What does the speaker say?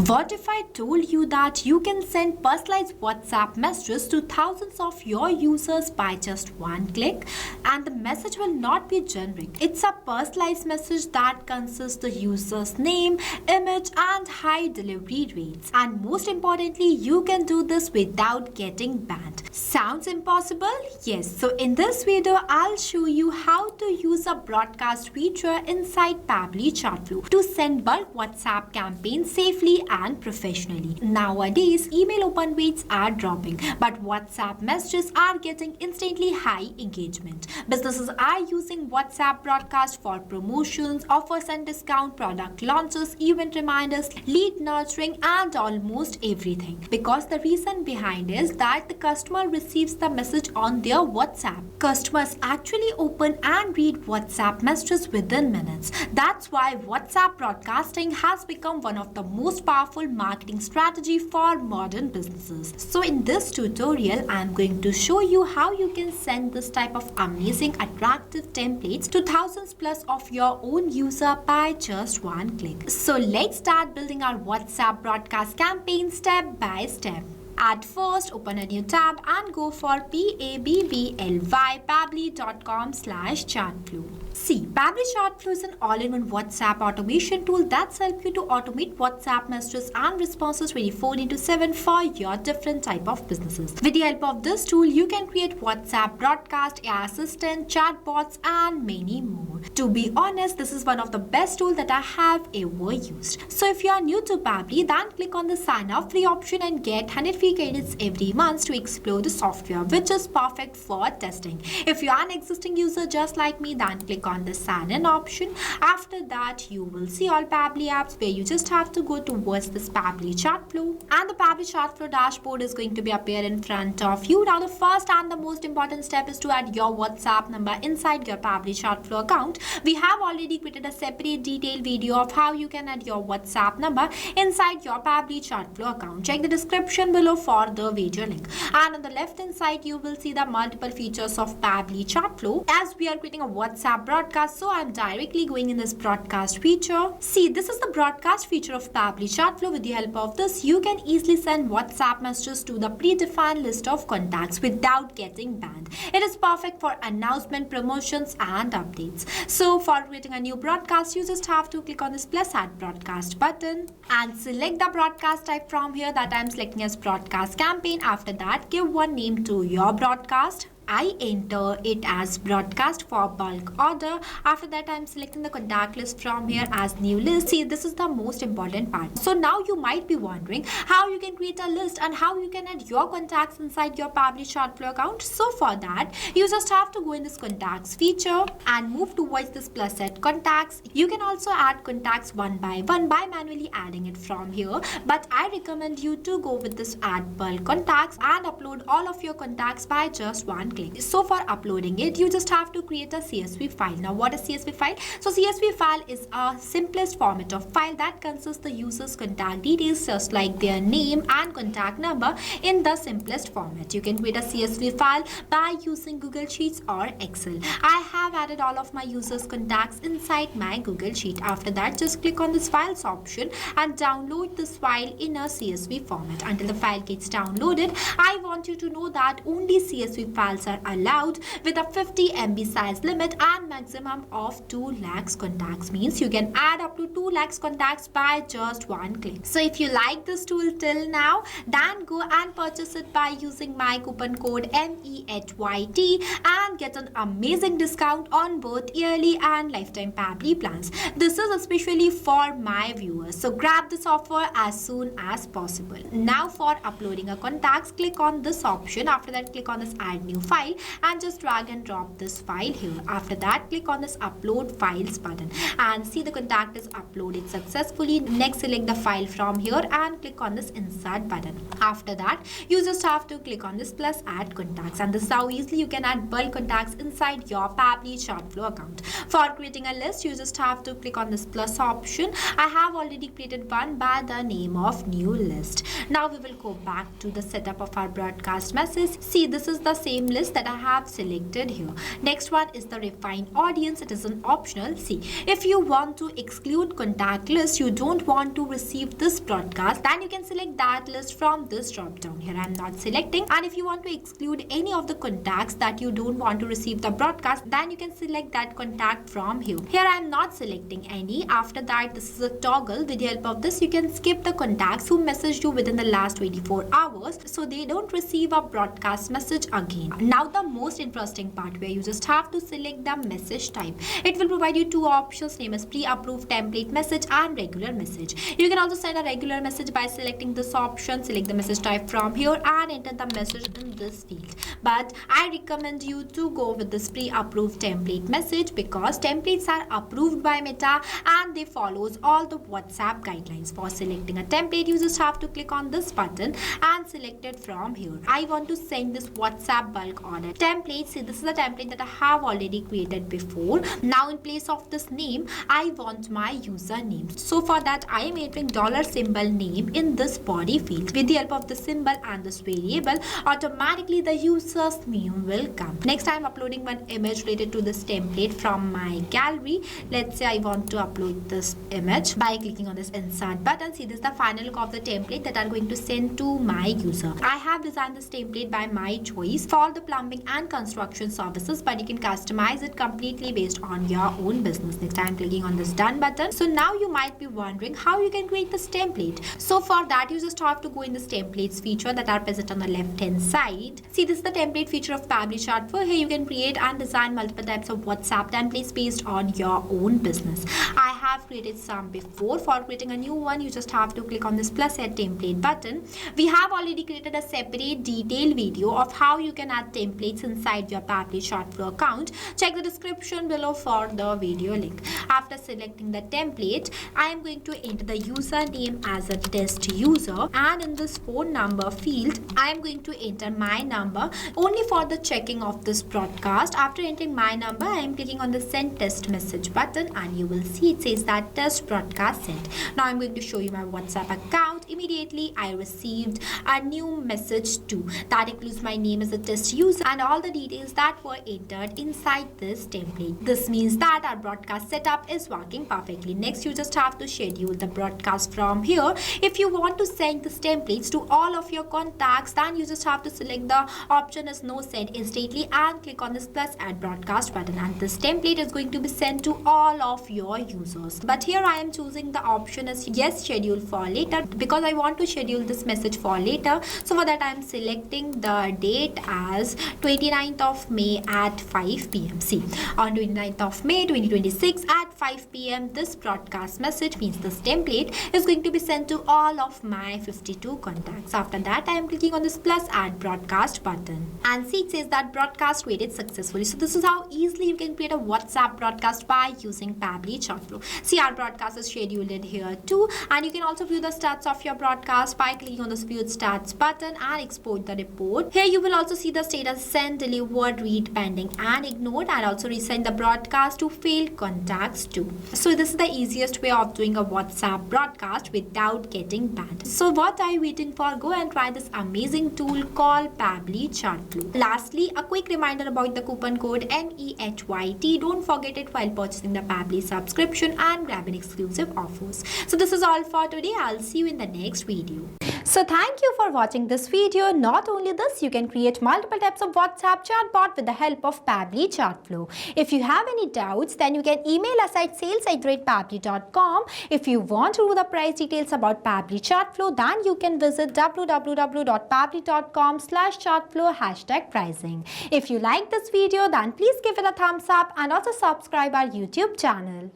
What if I told you that you can send personalized WhatsApp messages to thousands of your users by just one click, and the message will not be generic. It's a personalized message that consists the user's name, image and high delivery rates. And most importantly, you can do this without getting banned. Sounds impossible? Yes. So in this video, I'll show you how to use a broadcast feature inside Pabbly Chatflow to send bulk WhatsApp campaigns safely and professionally. Nowadays, email open rates are dropping, but WhatsApp messages are getting instantly high engagement. Businesses are using WhatsApp broadcast for promotions, offers and discount, product launches, event reminders, lead nurturing, and almost everything. Because the reason behind is that the customer receives the message on their WhatsApp. Customers actually open and read WhatsApp messages within minutes. That's why WhatsApp broadcasting has become one of the most powerful marketing strategy for modern businesses. So in this tutorial, I am going to show you how you can send this type of amazing, attractive templates to thousands plus of your own user by just one click. So let's start building our WhatsApp broadcast campaign step by step. At first, open a new tab and go for pabbly.com/chatflow. See, Pabbly Chatflow is an all-in-one WhatsApp automation tool that helps you to automate WhatsApp messages and responses 24/7 for your different type of businesses. With the help of this tool, you can create WhatsApp broadcast, AI assistant, chatbots, and many more. To be honest, this is one of the best tools that I have ever used. So if you are new to Pabbly, then click on the sign up free option and get 100 free credits every month to explore the software, which is perfect for testing. If you are an existing user just like me, then click on the sign in option. After that, you will see all Pabbly apps where you just have to go towards this Pabbly Chatflow, and the Pabbly Chatflow dashboard is going to be appear in front of you. Now the first and the most important step is to add your WhatsApp number inside your Pabbly Chatflow account. We have already created a separate detailed video of how you can add your WhatsApp number inside your Pabbly Chatflow account. Check the description below for the video link. And on the left hand side, you will see the multiple features of Pabbly Chatflow. As we are creating a WhatsApp broadcast, so I'm directly going in this broadcast feature. See, this is the broadcast feature of Pabbly Chatflow. With the help of this, you can easily send WhatsApp messages to the predefined list of contacts without getting banned. It is perfect for announcement, promotions, and updates. So for creating a new broadcast, you just have to click on this plus add broadcast button and select the broadcast type from here that I'm selecting as broadcast campaign. After that, give one name to your broadcast. I enter it as broadcast for bulk order. After that, I'm selecting the contact list from here as new list. See, this is the most important part. So now you might be wondering how you can create a list and how you can add your contacts inside your Pabbly Chatflow account. So for that, you just have to go in this contacts feature and move towards this plus add contacts. You can also add contacts one by one by manually adding it from here. But I recommend you to go with this add bulk contacts and upload all of your contacts by just one click. So for uploading it, you just have to create a CSV file. Now what is CSV file? So CSV file is a simplest format of file that consists the user's contact details just like their name and contact number in the simplest format. You can create a CSV file by using Google Sheets or Excel. I have added all of my users' contacts inside my Google Sheet. After that, just click on this files option and download this file in a CSV format. Until the file gets downloaded, I want you to know that only CSV files are allowed with a 50 MB size limit and maximum of 2 lakhs contacts. Means you can add up to 2 lakhs contacts by just one click. So if you like this tool till now, then go and purchase it by using my coupon code MEHYT and get an amazing discount on both yearly and lifetime Pabbly plans. This is especially for my viewers. So grab this offer as soon as possible. Now for uploading a contacts, click on this option. After that, click on this add new file and just drag and drop this file here. After that, click on this upload files button and see the contact is uploaded successfully. Next, select the file from here and click on this insert button. After that, you just have to click on this plus add contacts, and this is how easily you can add bulk contacts inside your Pabbly Chatflow account. For creating a list, you just have to click on this plus option. I have already created one by the name of new list. Now we will go back to the setup of our broadcast message. See, this is the same list list that I have selected here. Next one is the refine audience. It is an optional. See, if you want to exclude contact list, you don't want to receive this broadcast, then you can select that list from this drop down. Here I'm not selecting. And if you want to exclude any of the contacts that you don't want to receive the broadcast, then you can select that contact from here. Here I'm not selecting any. After that, this is a toggle. With the help of this, you can skip the contacts who messaged you within the last 24 hours, so they don't receive a broadcast message again. Now the most interesting part, where you just have to select the message type. It will provide you two options, name as pre-approved template message and regular message. You can also send a regular message by selecting this option. Select the message type from here and enter the message in this field. But I recommend you to go with this pre-approved template message, because templates are approved by Meta and they follows all the WhatsApp guidelines. For selecting a template, you just have to click on this button and select it from here. I want to send this WhatsApp bulk order template. See, this is a template that I have already created before. Now in place of this name, I want my username. So for that, I am entering $symbol name in this body field. With the help of the symbol and this variable, automatically the user's name will come. Next, I am uploading one image related to this template from my gallery. Let's say I want to upload this image by clicking on this insert button. See, this is the final look of the template that I'm going to send to my user. I have designed this template by my choice for the plumbing and construction services, but you can customize it completely based on your own business. Next, I'm clicking on this done button. So now you might be wondering how you can create this template. So for that, you just have to go in this templates feature that are present on the left hand side. See, this is the template feature of Pabbly Chatflow. Here you can create and design multiple types of WhatsApp templates based on your own business. I have created some before. For creating a new one, you just have to click on this plus add template button. We have already created a separate detailed video of how you can add templates inside your Pabbly Chatflow account. Check the description below for the video link. After selecting the template, I am going to enter the username as a test user, and in this phone number field, I am going to enter my number only for the checking of this broadcast. After entering my number, I am clicking on the send test message button, and you will see it says that test broadcast sent. Now I'm going to show you my WhatsApp account. Immediately I received a new message too. That includes my name as a test user and all the details that were entered inside this template. This means that our broadcast setup is working perfectly. Next, you just have to schedule the broadcast from here. If you want to send these templates to all of your contacts, then you just have to select the option as no send instantly and click on this plus add broadcast button, and this template is going to be sent to all of your users. But here I am choosing the option as yes schedule for later, because I want to schedule this message for later. So for that, I am selecting the date as 29th of May at 5 p.m. See, on 29th of May 2026 at 5 p.m. this broadcast message, means this template, is going to be sent to all of my 52 contacts. After that, I am clicking on this plus add broadcast button, and see, it says that broadcast created successfully. So this is how easily you can create a WhatsApp broadcast by using Pabbly Chatflow. See, our broadcast is scheduled in here too, and you can also view the stats of your broadcast by clicking on this view stats button and export the report. Here you will also see the status sent, delivered, read, pending and ignored, and also resend the broadcast to failed contacts too. So this is the easiest way of doing a WhatsApp broadcast without getting banned. So what are you waiting for? Go and try this amazing tool called Pabbly Chatflow. Lastly, a quick reminder about the coupon code MEHYT. Don't forget it while purchasing the Pabbly subscription and grabbing exclusive offers. So this is all for today. I'll see you in the next video. So thank you for watching this video. Not only this, you can create multiple types of WhatsApp chatbot with the help of Pabbly Chatflow. If you have any doubts, then you can email us at sales@pabbly.com. If you want to know the price details about Pabbly Chatflow, then you can visit www.pabbly.com/chatflow #pricing. If you like this video, then please give it a thumbs up and also subscribe our YouTube channel.